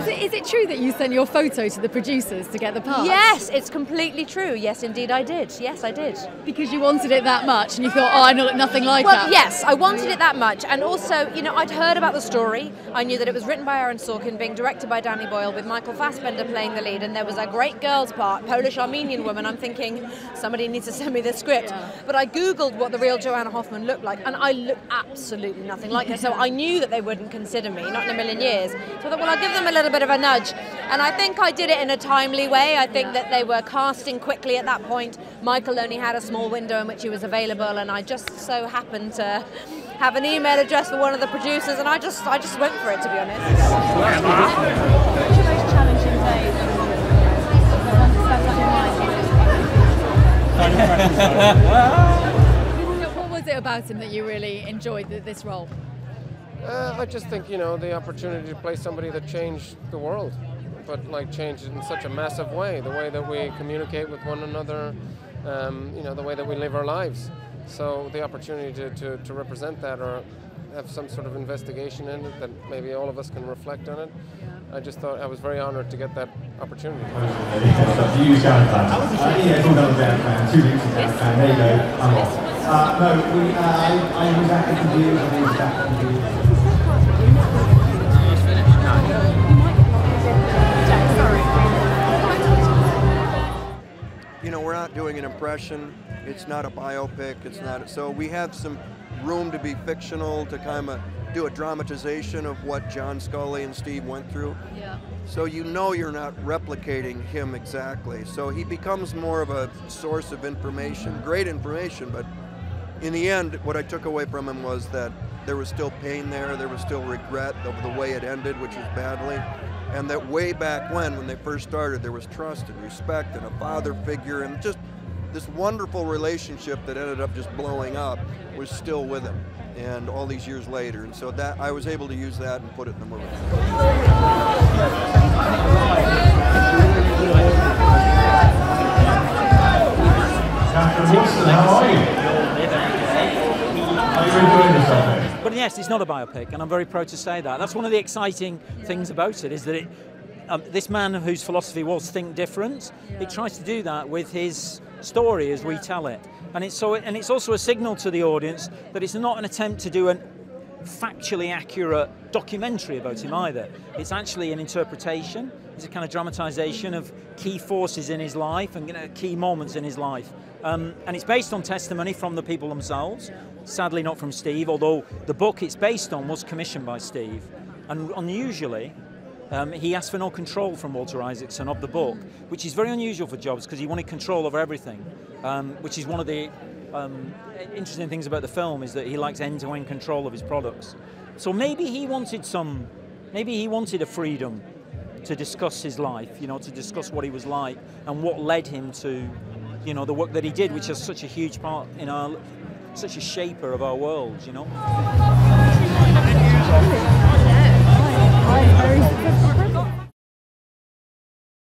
Is it true that you sent your photo to the producers to get the part? Yes, it's completely true. Yes, indeed I did. Yes, I did. Because you wanted it that much and you thought, oh, I know nothing like that. Well, yes, I wanted it that much. And also, you know, I'd heard about the story. I knew that it was written by Aaron Sorkin, being directed by Danny Boyle, with Michael Fassbender playing the lead. And there was a great girl's part, Polish-Armenian woman. I'm thinking, somebody needs to send me this script. Yeah. But I Googled what the real Joanna Hoffman looked like, and I looked absolutely nothing like her. So I knew that they wouldn't consider me, not in a million years. So I thought, well, I'll give them a little bit of a nudge. And I think I did it in a timely way. I think that they were casting quickly at that point. Michael only had a small window in which he was available, and I just so happened to have an email address for one of the producers, and I just went for it, to be honest. What's your most challenging day? What was it about him that you really enjoyed this role? I just think, you know, the opportunity to play somebody that changed the world, but like changed it in such a massive way, the way that we communicate with one another, you know, the way that we live our lives. So the opportunity to represent that or have some sort of investigation in it that maybe all of us can reflect on it. Yeah. I just thought I was very honored to get that opportunity. Do you use Gala plans? Yeah, it's all done with Gala plans. 2 weeks of Gala plans. There you go. I'm off. No, I was back at the view. I was back at the view. You know, we're not doing an impression. It's not a biopic. It's not. So we have some room to be fictional, to kind of do a dramatization of what John Scully and Steve went through. Yeah. So you know you're not replicating him exactly. So he becomes more of a source of information, great information, but in the end, what I took away from him was that there was still pain there was still regret of the way it ended, which was badly. And that way back when they first started, there was trust and respect and a father figure, and just this wonderful relationship that ended up just blowing up was still with him, and all these years later. And so that I was able to use that and put it in the movie. Katherine Waterston, how are you? Are you enjoying yourself? But yes, it's not a biopic, and I'm very proud to say that. That's one of the exciting things about it, is that this man whose philosophy was think different, he tries to do that with his story as we tell it. And it's also a signal to the audience that it's not an attempt to do a factually accurate documentary about him either. It's actually an interpretation. It's a kind of dramatization of key forces in his life and, you know, key moments in his life. And it's based on testimony from the people themselves, sadly not from Steve, although the book it's based on was commissioned by Steve. And unusually, he asked for no control from Walter Isaacson of the book, which is very unusual for Jobs because he wanted control over everything, which is one of the interesting things about the film, is that he likes end-to-end control of his products. So maybe he wanted a freedom to discuss his life, you know, to discuss what he was like and what led him to, you know, the work that he did, which is such a huge part in our, such a shaper of our world, you know.